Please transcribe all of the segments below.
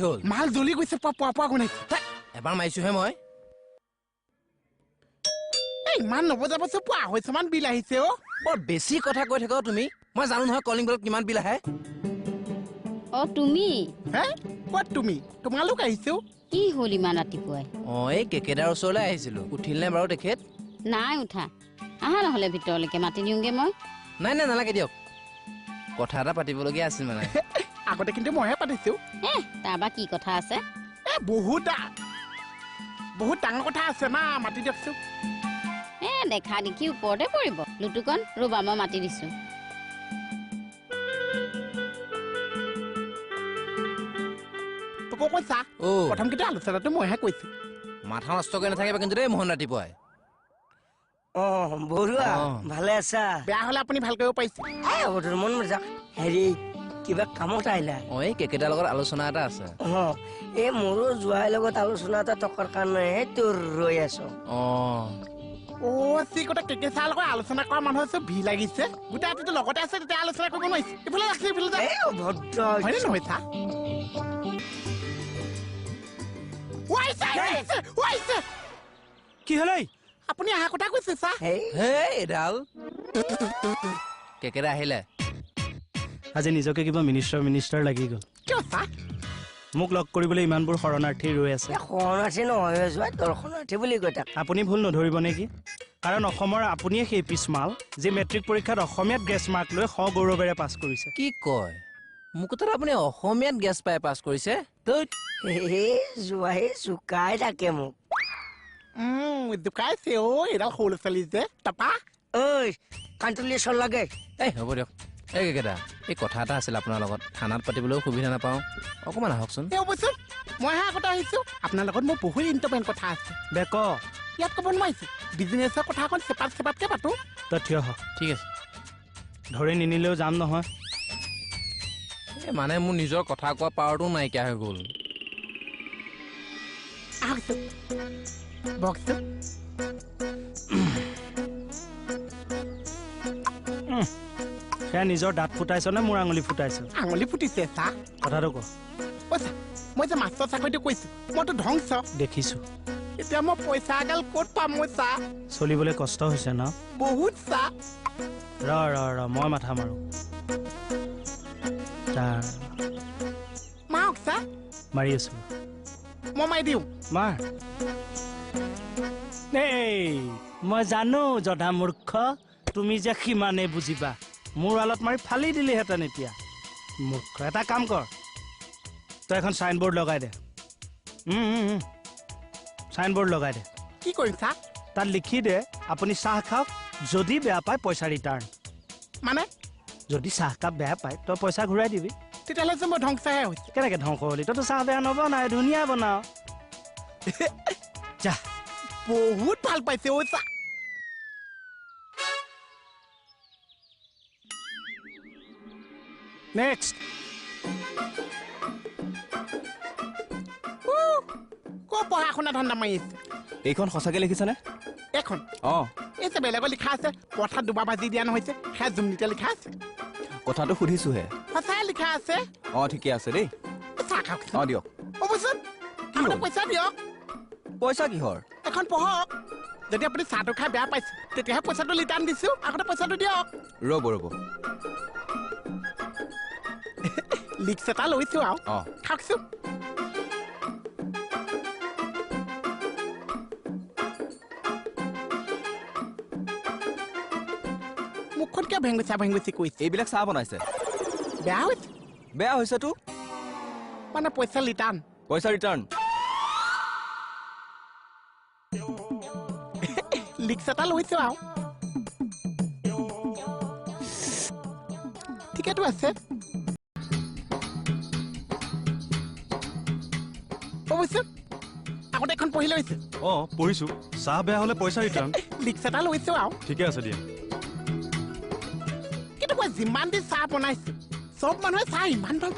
হল মাল জ্বলি গৈছে পোৱা গুণাইছে এবাৰ মাৰিছোহে মই ইমান নবজাবছো পোৱা হৈছে মান বিল আহিছে অ বৰ বেছি কথা কৈ থাক তুমি মই জানো নহয় কলিং বেলত কিমান বিল আহে অ তুমি হে ক'ত তুমি তোমালোক আহিছো কি হল ইমান ৰাতিপুৱাই এই কেকেদাৰ ওচৰলৈ আহিছিলো উঠিল নে বাৰু তেখেত নাই উঠা আহা নহলে ভিতৰলৈকে মাতি দিওঁগে মই নাই নাই নালাগে দিয়ক কথা এটা পাতিবলগীয়া আছিল মানে আগতে কিন্তু মইহে পাতিছো তাৰবা কি কথা আছে বহুত ডাঙৰ কথা আছে না মাতি দিয়কচোন দেখা দেখি ওপৰতে পৰিব লুটুকন ৰবা মই মাতি দিছো কৈছা প্ৰথম কেইটা আলোচনাটো মইহে কৈছো মাথা নষ্ট কৰি নাথাকিবা কিন্তু দেই মোহন ৰাতিপুৱাই বৰুৱা ভালে আছা বেয়া হলে আপুনি ভাল কৰিব পাৰিছে মন মজা হেৰি কিবা কামত আহিলা এই কেকেদাৰ লগত আলোচনা এটা আছে এই মোৰো জোৱাইৰ লগত আলোচনা এটা থকাৰ কাৰণে তোৰ ৰৈ আছো গোটেই কেকেচাৰ লগত আলোচনা কৰা মানুহ আছে ভি লাগিছে গোটেই ৰাতিটো লগতে আছে তেতিয়া আলোচনা কৰিব নোৱাৰিছে ইফালে ৰাখছে ইফালে হয়নে নহয় চা কি হলে আপুনি অহা কথা কৈছে চা এডাল কেকেৰা আহিলে আজি নিজকে কিবা মিনিষ্টাৰ লাগি গ'ল কিয় চা মোক লগ কৰিবলৈ ইমানবোৰ শৰণাৰ্থী ৰৈ আছে শৰণাৰ্থী নহয় যোৱা দৰ্শনাৰ্থী বুলি কৈ তাক আপুনি ভুল নধৰিব নেকি কাৰণ অসমৰ আপুনিয়ে সেই পিছমাল যি মেট্ৰিক পৰীক্ষাত অসমীয়াত গ্ৰেছ মাৰ্ক লৈ সগৌৰৱেৰে পাছ কৰিছে কি কয় মোক তাত আপুনি অসমীয়াত গেছ পাই পাছ কৰিছে জোৱাই জোকাই থাকে মোক জোকাইছে এডাল সৰু ল'ৰা ছোৱালী যে তাপা ঐ কাণতুলি চল লাগে হ'ব দিয়ক এই কেকেদা এই কথা এটা আছিল আপোনাৰ লগত থানাত পাতিবলৈও সুবিধা নাপাওঁ অকণমান আহকচোন হ'বচোন মইহে আগতে আহিছো আপোনাৰ লগত মোৰ বহুত ইম্পৰ্টেণ্ট কথা আছে বেক ইয়াত ক'ব নোৱাৰিছো বিজনেছৰ কথা অকণ চেপাতকে পাতো তই থিয় হ ঠিক আছে ধৰি নিনিলেও যাম নহয় মানে মোৰ নিজৰ কথা কোৱা পাৱাৰটো নাইকিয়া হৈ গ'ল সেয়া নিজৰ দাঁত ফুটাইছ নে মোৰ আঙুলি ফুটাইছ আঙুলি ফুটিছে চা কথাটো ক মই যে মাষ্টৰ চাকৰিটো কৈছো মইতো ধ্বংস দেখিছো এতিয়া মই পইচা এগাল ক'ত পাম মই চা চলিবলৈ কষ্ট হৈছে ন বহুত চা ৰ মই মাথা মাৰো মাওক চা মাৰি আছো মই মাৰি দিওঁ মাৰ মই জানো জধা মূৰ্খ তুমি যে সিমানে বুজিবা মোৰ আলত মাৰি ফালি দিলিহেঁতেন এতিয়া মূৰ্খ এটা কাম কৰ তই এখন চাইনবোৰ্ড লগাই দে চাইনবোৰ্ড লগাই দে কি কৰিম চা তাত লিখি দে আপুনি চাহ খাওক যদি বেয়া পায় পইচা ৰিটাৰ্ণ মানে যদি চাহকাপ বেয়া পায় তই পইচা ঘূৰাই দিবি তেতিয়াহ'লে যে মই ধ্বংসহে হৈছো কেনেকে ধ্বংস হলি তইতো চাহ বেয়া নবনাই ধুনীয়া বনাও যা বহুত ভাল পাইছে চা নেক্সট পঢ়া শুনা ধান্দা মাৰি আছে এইখন সঁচাকে লিখিছানে এইখন এই যে বেলেগত লিখা আছে পথাত দুবাৰ ভাজি দিয়া নহৈছে সেয়া জুমনিতে লিখা আছে কথাটো সুধিছোহে সঁচাই লিখা আছে ঠিকে আছে দেই চাহ খাওক দিয়ক হ'বচোন পইচা দিয়ক পইচা কিহৰ এখন পঢ়ক যদি আপুনি চাহটো খাই বেয়া পাইছে তেতিয়াহে পইচাটো ৰিটাৰ্ণ দিছো আগতে পইচাটো দিয়ক ৰ'ব লিক্স এটা লৈছো আৰু খাওকচোন মুখখন কিয় ভেঙুচি কৈছে এইবিলাক চাহ বনাইছে বেয়া হৈছে তো মানে পইচা ৰিটাৰ্ণ লিক্স এটা লৈছো আৰু ঠিকেতো আছে আগতে এখন পঢ়ি লৈছে পঢ়িছো চাহ বেয়া হলে পইচা ৰিটাৰ্ণ লিক্স এটা লৈছো আৰু ঠিকে আছে দিয়া কিন্তু মই যিমান দি চাহ বনাইছো চব মানুহে চাহ ইমান ভাল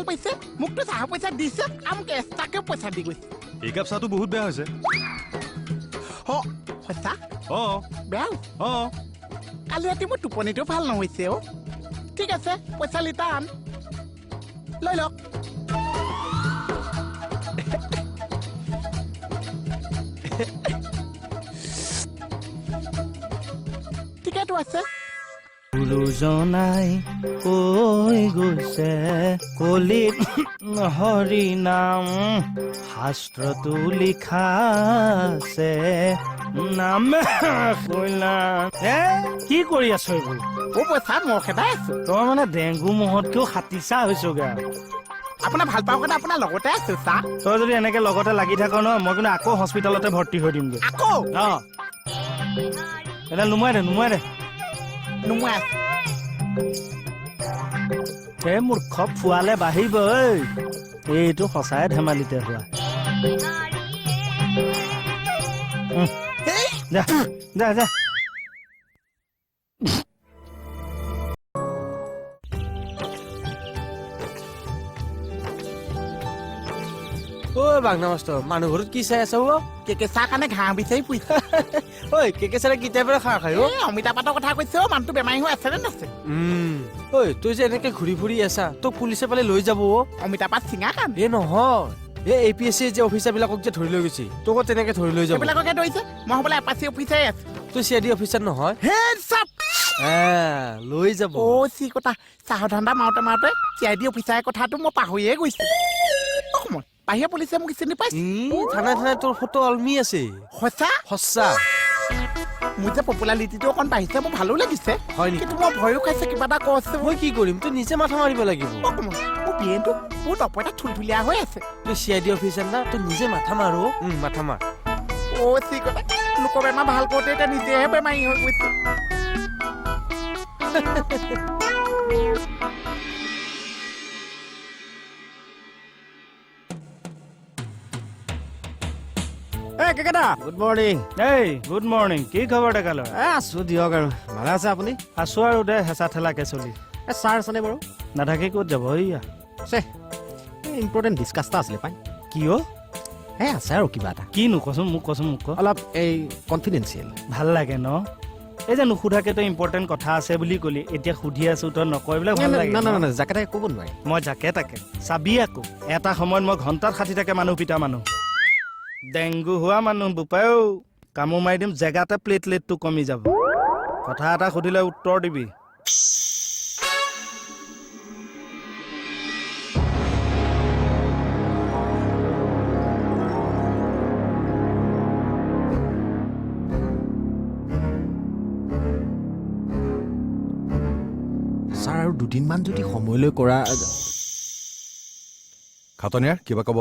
পাইছে মোকতো চাহ পইচা দিছে আৰু মোক এক্সট্ৰাকে পইচা দি গৈছে এই কাপ চাহটো বহুত বেয়া হৈছে সঁচা বেয়া কালি ৰাতি মোৰ টোপনিটো ভাল নহৈছে ঠিক আছে পইচা ৰিটাৰ্ণ লৈ লওক ঠিকেতো আছে গুৰুজনাই কৈ গৈছে কলিত হৰি নাম শাস্ত্ৰটো লিখা আছে নাম কি কৰি আছ এইবোৰ পইচা মই খেদাই আছো তই মানে ডেংগু মহতকেও হাতীচা হৈছগৈ আপোনাৰ ভাল পাওঁ কাৰণে আপোনাৰ লগতে আছো চা তই যদি এনেকে লগতে লাগি থাক ন মই কিন্তু আকৌ হস্পিটেলতে ভৰ্তি হৈ দিমগৈ আকৌ এটা নুমাই দে নুমাই আছো এই মূৰ্খ ফুৱালে বাঢ়িব এইটো সঁচাই ধেমালিতে হোৱা যা যা যা ঐ বাগনা মাষ্টৰ মানুহ ঘৰত কি চাই আছা কেঁচা কাৰণে ঘাঁহ বিচাৰি ফুৰিছে ঐ কেকেচাৰে কেতিয়াবাৰে খাৰ খাই অমিতা পাতৰ কথা কৈছে মানুহটো বেমাৰী হৈ আছে নে নাছে ঐ তই যে এনেকে ঘূৰি ফুৰি আছা তোক পুলিচে পালে লৈ যাব অমিতা পাত চিঙা কাম এ নহয় এই APSC যে অফিচাৰ বিলাকক যে ধৰি লৈ গৈছে তোকো তেনেকে ধৰি লৈ যাব সেইবিলাককে ধৰিছে মই হ'বলে এপাচি অফিচাৰে আছো তই CID অফিচাৰ নহয় লৈ যাব চি কথা চাহৰ ধান্দা মাৰোতে মাৰোতে CID অফিচাৰৰ কথাটো মই পাহৰিয়ে গৈছো অকমান বাহিৰা পুলিচে মোক চিনি পাইছে থানাই থানাই তোৰ ফটো অলমি আছে সঁচা মোৰ যে পপুলাৰিটিটো অকণ বাঢ়িছে মোৰ ভালো লাগিছে হয় নেকি কিন্তু মই ভয়ো খাইছে কিবা এটা কৈছে মই কি কৰিম তই নিজে মাথা মাৰিব লাগিব মোৰ বিয়েটো বহুত অপৰাধ থুলথুলীয়া হৈ আছে তই CID অফিচাৰ না তই নিজে মাথা মাৰো মাথা মাৰ চি কথা লোকৰ বেমাৰ ভাল কৰোঁতে এতিয়া নিজেহে বেমাৰী হৈ গৈছে গুড মৰ্ণিং গুড মৰ্ণিং কি খবৰ ডেকালৰ আছো দিয়ক আৰু ভালে আছে আপুনি আছো আৰু দে হেঁচা ঠেলাকে চলি ছাৰ আছেনে বাৰু নাথাকি ক'ত যাব এইয়া ইম্পৰ্টেণ্ট ডিছকাছ এটা আছিলে পাই কি আছে আৰু কিবা এটা কিনো কচোন মোক ক অলপ এই কনফিডেঞ্চিয়েল ভাল লাগে ন এই যে নুসুধাকে তই ইম্পৰ্টেণ্ট কথা আছে বুলি ক'লি এতিয়া সুধি আছো তই নকয় এইবিলাক ভাল লাগে না যাকে তাকে ক'ব নোৱাৰি মই যাকে তাকে চাবি আকৌ এটা সময়ত মই ঘণ্টাত 60 টাকে মানুহ পিতা মানুহ ডেংগু হোৱা মানুহ বোপায়ো কামো মাৰি দিম জেগাতে প্লেটলেটটো কমি যাব কথা এটা সুধিলে উত্তৰ দিবি ছাৰ আৰু দুদিনমান যদি সময়লৈ কৰা খাটনিয়াৰ কিবা ক'ব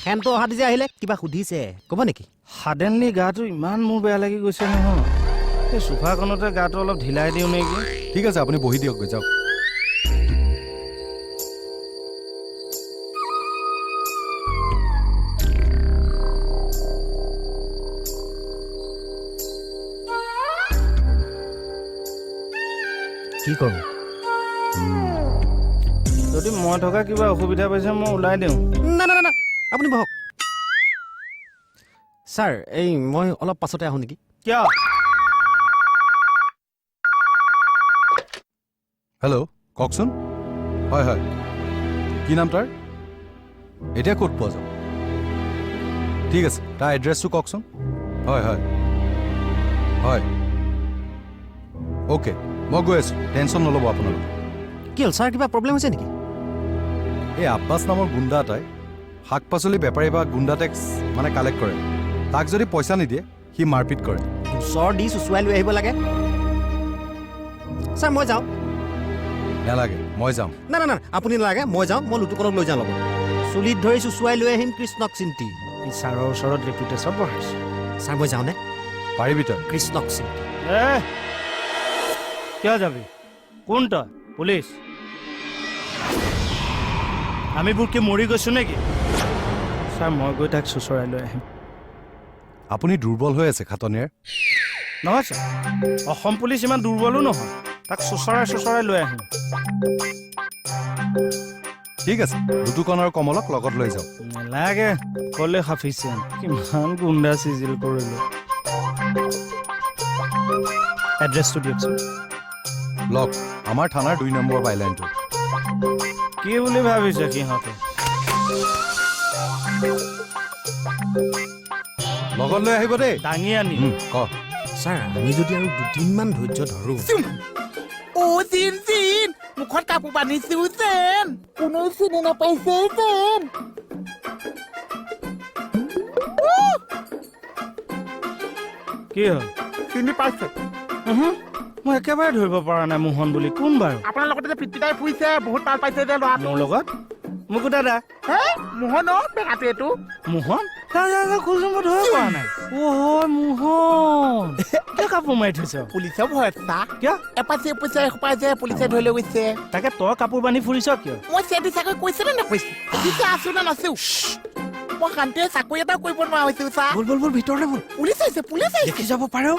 ফেনটো অহা যে আহিলে কিবা সুধিছে ক'ব নেকি সাডেনলি গাটো ইমান মোৰ বেয়া লাগি গৈছে নহয় এই চোফাখনতে গাটো অলপ ঢিলাই দিওঁ নেকি ঠিক আছে আপুনি বহি দিয়ক যাওক কি কৰোঁ যদি মই থকা কিবা অসুবিধা পাইছে মই ওলাই দিওঁ না আপুনি বহক ছাৰ এই মই অলপ পাছতে আহোঁ নেকি কিয় হেল্ল' কওকচোন হয় কি নাম তাৰ এতিয়া ক'ত পোৱা যাব ঠিক আছে তাৰ এড্ৰেছটো কওকচোন হয় অ'কে মই গৈ আছোঁ টেনশ্যন নল'ব আপোনালোকে কি হ'ল ছাৰ কিবা প্ৰব্লেম হৈছে নেকি এই আব্বাছ নামৰ গুণ্ডা এটাই শাক পাচলি বেপাৰী বা গুণ্ডা টেক্স মানে কালেক্ট কৰে তাক যদি পইচা নিদিয়ে সি মাৰপিট কৰে ওচৰ দি চুচুৱাই লৈ আহিব লাগে ছাৰ মই যাওঁ নালাগে মই যাম না আপুনি নালাগে মই যাওঁ মই লুটুকনক লৈ যাওঁ লগত চুলিত ধৰি চুচুৱাই লৈ আহিম কৃষ্ণক চিন্তি এই ছাৰৰ ওচৰত ৰেপুটেশ্যন বঢ়াইছে ছাৰ মই যাওঁনে পাৰিবি তই কৃষ্ণক চিন্তি কিয় যাবি কোন তই পুলিচ আমিবোৰ কি মৰি গৈছো নেকি ছাৰ মই গৈ তাক চুচৰাই লৈ আহিম আপুনি দুৰ্বল হৈ আছে খাটনিয়াৰ নহয় ছাৰ অসম পুলিচ ইমান দুৰ্বলো নহয় তাক চুচৰাই লৈ আহিম ঠিক আছে দুটুকন আৰু কমলক লগত লৈ যাওক নেলাগে ক'লে হাফিছে কিমান গুণ্ডা চিজিল কৰিলো এড্ৰেছটো দিয়কচোন লওক আমাৰ থানাৰ 2 নম্বৰ বাইলাইনটো কি বুলি ভাবিছে সিহঁতে লগত লৈ আহিব দেই দাঙি আনি ক ছাৰ আমি যদি আৰু দুদিনমান ধৈৰ্য ধৰো অ' চিন চিন মুখত কাপোৰ বান্ধিছো যেন কোনেও চিনি নাপাইছে যেন কি হ'ল চিনি পাইছে মই একেবাৰে ধৰিব পৰা নাই মোহন বুলি কোন বাৰু আপোনাৰ লগতে যে পিতৃতাই ফুৰিছে বহুত ভাল পাইছে যে ল'ৰাটো মোৰ লগত মোকো দাদা মোহন বেগাটো এইটো মোহন খোজোঁ মই ধৰিব পৰা নাই অ' মোহন কিয় কাপোৰ মাৰি থৈছ পুলিচেও ভয়ত চা কিয় এপাচি পইচা এসোপাই যে পুলিচে ধৰি লৈ গৈছে তাকে তই কাপোৰ বান্ধি ফুৰিছ কিয় মই চেদি চাকৰি কৈছে নে নকৈছে দিছে আছো নে নাছো মই শান্তিয়ে চাকৰি এটা কৰিব নোৱাৰা হৈছো চা বল বল বল ভিতৰলৈ বল পুলিচ আহিছে দেখি যাব পাৰো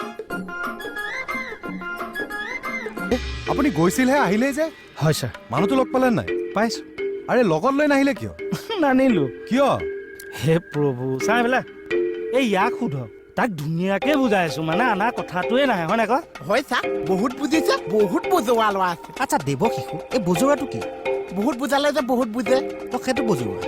আপুনি গৈছিলহে আহিলেই যে হয় ছাৰ মানুহটো লগ পালে নাই পাইছোঁ আৰে লগত লৈ নাহিলে কিয় নানিলো কিয় হে প্ৰভু চাই পেলাই এই ইয়াক সোধক তাক ধুনীয়াকে বুজাই আছো মানে আনা কথাটোৱে নাই হয় নাই ক হয় চা বহুত বুজিছে বহুত বুজোৱা ল'ৰা আছে আচ্ছা দেৱ শিশু এই বজোৱাটো কি বহুত বুজালে যে বহুত বুজে তই সেইটো বজোৱা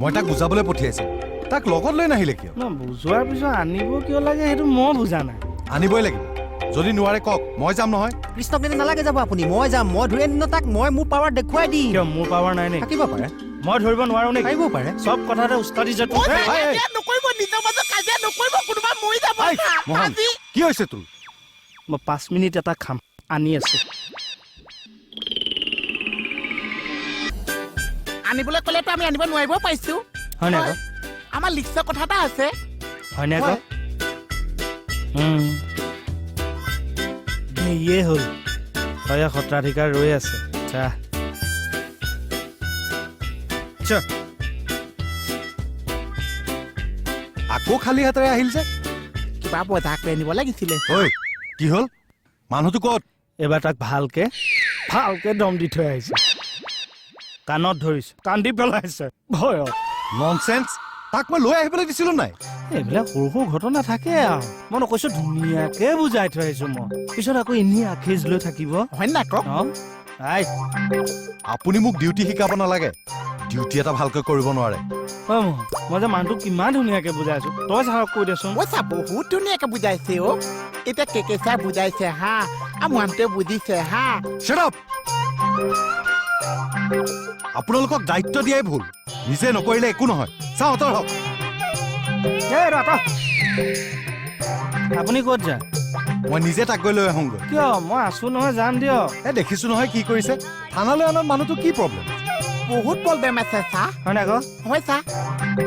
মই তাক বুজাবলৈ পঠিয়াইছো তাক লগত লৈ নাহিলে কিয় ন বুজোৱাৰ পিছত আনিব কিয় লাগে সেইটো মই বুজা নাই আনিবই লাগিব যদি নোৱাৰে কওক মই যাম নহয় কৃষ্ণক দিনে নালাগে যাব আপুনি মই যাম মই ধৰি আনিম তাক মই মোৰ পাৱাৰ দেখুৱাই দিম কিয় মোৰ পাৱাৰ নাই নে থাকিব পাৰে মই ধৰিব নোৱাৰো নে পাৰিব পাৰে চব কথাতে উস্তাদি যে তোৰ নকৰিব নিজৰ মাজত কাজিয়া নকৰিব কোনোবা মৰি যাব মোহন কি হৈছে তোৰ মই 5 মিনিট এটা খাম আনি আছো আনিবলৈ ক'লেতো আমি আনিব নোৱাৰিব পাৰিছো হয় নাই ক আমাৰ লিষ্টৰ কথা এটা আছে হয় নাই ক ইয়ে হ'ল হয় সত্ৰাধিকাৰ ৰৈ আছে চা আকৌ খালী হাতেৰে আহিল যে কিবা বজাৰ কৰি আনিব লাগিছিলে ঐ কি হ'ল মানুহটো ক'ত এবাৰ তাক ভালকে দম দি থৈ আহিছে কাণত ধৰিছে কান্দি পেলাইছে ভয়ত ননচেন্স তাক মই লৈ আহিবলৈ দিছিলো নাই এইবিলাক সৰু সৰু ঘটনা থাকে আৰু মই নকৈছো ধুনীয়াকে বুজাই থৈ আহিছো মই পিছত আকৌ এনেই আখেজ লৈ থাকিব হয় নাই কওক আপুনি মোক ডিউটি শিকাব নালাগে ডিউটি এটা ভালকৈ কৰিব নোৱাৰে মই যে মানুহটোক কিমান ধুনীয়াকে বুজাইছো তই চাওক কৈ দেচোন মই চা বহুত ধুনীয়াকে বুজাইছে অ এতিয়া কেকেচাই বুজাইছে হা আৰু মনটোৱে বুজিছে হা Shut up! আপোনালোকক দায়িত্ব দিয়াই ভুল নিজে নকৰিলে একো নহয় চাওঁ অতৰ হওক আপুনি ক'ত যায় মই নিজে তাক গৈ লৈ আহোঁগৈ কিয় মই আছো নহয় যাম দিয়ক দেখিছো নহয় কি কৰিছে থানালৈ অনাত মানুহটো কি প্ৰব্লেম বহুত প্ৰব্লেম আছে চা হয় নাই ক হয় চা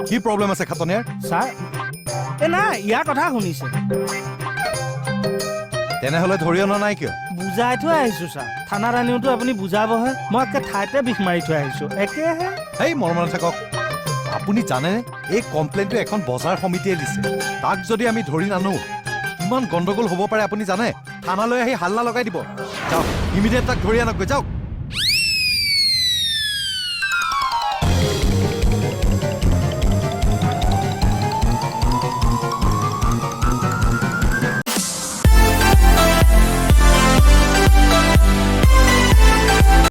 কি প্ৰব্লেম আছে খাতনীয়াৰ ছাৰ এই নাই ইয়াৰ কথা শুনিছে তেনেহ'লে ধৰি অনা নাই কিয় বুজাই থৈ আহিছো ছাৰ থানাত আনিওতো আপুনি বুজাবহে মই একে ঠাইতে বিষ মাৰি থৈ আহিছো একেহে এই মৰমত থাকক আপুনি জানেনে এই কমপ্লেইনটো এখন বজাৰ সমিতিয়ে দিছে তাক যদি আমি ধৰি নানো কিমান গণ্ডগোল হ'ব পাৰে আপুনি জানে থানালৈ আহি হাল্লা লগাই দিব যাওক ইমিডিয়েট তাক ধৰি আনকগৈ যাওক